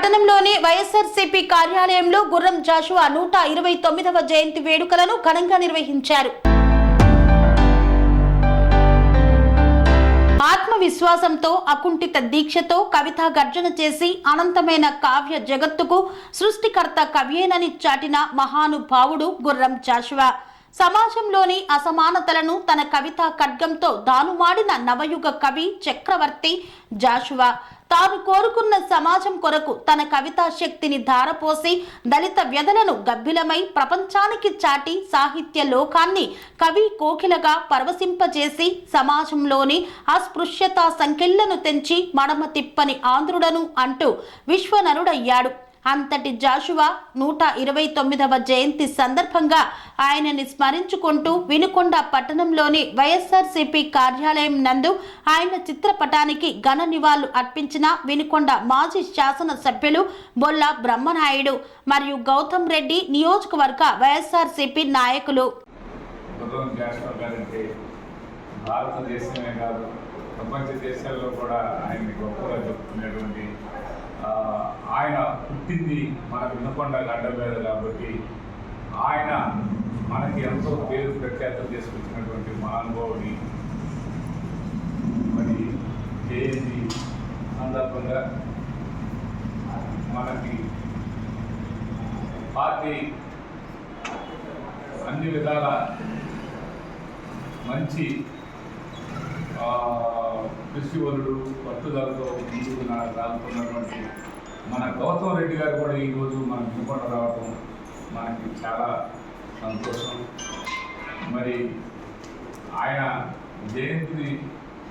పట్టణంలోని వైఎస్ఆర్సీపీ కార్యాలయంలో గుర్రం జాషువా 129వ జయంతి వేడుకలను ఘనంగా నిర్వహించారు. ఆత్మవిశ్వాసంతో అకుంఠిత దీక్షతో కవితా గర్జన చేసి అనంతమైన కావ్య జగత్తుకు సృష్టికర్త కవియేనని చాటిన మహానుభావుడు గుర్రం జాషువా. సమాజంలోని అసమానతలను తన కవితా ఖడ్గంతో దానుమాడిన నవయుగ కవి చక్రవర్తి జాషువా. తాను కోరుకున్న సమాజం కొరకు తన కవితా శక్తిని ధారపోసి దళిత వ్యధలను గబ్బిలమై ప్రపంచానికి చాటి సాహిత్య లోకాన్ని కవి కోకిలగా పరవశింపజేసి సమాజంలోని అస్పృశ్యతా సంకెళ్లను తెంచి మడమ తిప్పని ఆంధ్రుడను అంటూ విశ్వనరుడయ్యాడు. అంతటి జాషువా 129వ జయంతి సందర్భంగా ఆయనని స్మరించుకుంటూ వినుకొండ పట్టణంలోని వైఎస్ఆర్సీపీ కార్యాలయం నందు ఆయన చిత్రపటానికి ఘన నివాళులు అర్పించిన వినుకొండ మాజీ శాసన సభ్యులు బొల్ల బ్రహ్మనాయుడు మరియు గౌతమ్ రెడ్డి నియోజకవర్గ వైఎస్ఆర్సీపీ నాయకులు. భారతదేశమే కాదు ప్రపంచ దేశాల్లో కూడా ఆయన్ని గొప్పగా చెప్పుకునేటువంటి ఆయన పుట్టింది మన వినుకొండ గడ్డ మీద కాబట్టి ఆయన మనకి ఎంతో పేరు ప్రఖ్యాతం చేసుకొచ్చినటువంటి మహానుభావుడి మరి జయంతి సందర్భంగా మనకి పార్టీ అన్ని విధాల మంచి కృషివరుడు పట్టుదలతో ముందుకు సాగుతున్నటువంటి మన గౌతమ్ రెడ్డి గారు కూడా ఈరోజు మన వినుకొండ రావడం మనకి చాలా సంతోషం. మరి ఆయన జయంతిని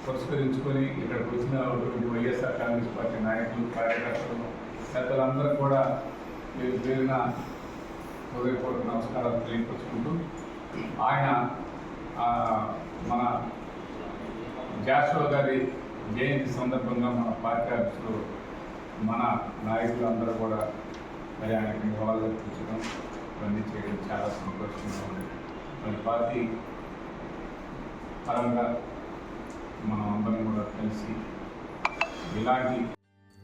పురస్కరించుకొని ఇక్కడికి వచ్చినటువంటి వైఎస్ఆర్ కాంగ్రెస్ పార్టీ నాయకులు కార్యకర్తలు పెద్దలందరూ కూడా పేరున హృదయపూర్వక నమస్కారాలు తెలియపరుచుకుంటూ ఆయన మన జాషువా గారి జయంతి సందర్భంగా మన పార్టీ ఆఫీసులో మన నాయకులందరూ కూడా మరి ఆయనకి నివాళులు అర్పించడం ఇవన్నీ చేయడం చాలా సంతోషంగా ఉంది. మరి పార్టీ పరంగా మనం అందరం కూడా కలిసి ఇలాంటి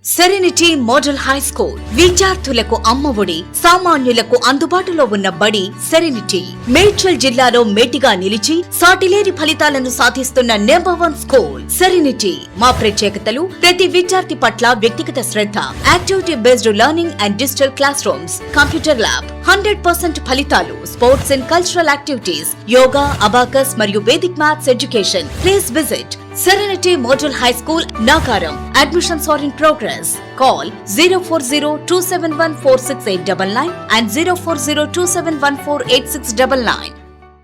సెరెనిటీ మోడల్ హై స్కూల్ విద్యార్థులకు అమ్మఒడి, సామాన్యులకు అందుబాటులో ఉన్న బడి సెరెనిటీ. మేడ్చల్ జిల్లాలో మేటిగా నిలిచి సాటిలేని ఫలితాలను సాధిస్తున్న నంబర్ 1 స్కూల్ సెరెనిటీ. మా ప్రత్యేకతలు ప్రతి విద్యార్థి పట్ల వ్యక్తిగత శ్రద్ధ, activity based learning and digital classrooms, computer lab, 100% ఫలితాలు, sports and cultural activities, yoga, abacus మరియు Vedic maths education. Please visit Serenity Model High School, Nagaram. Admissions are in progress. Call 040-271-46899 and 040-271-48699.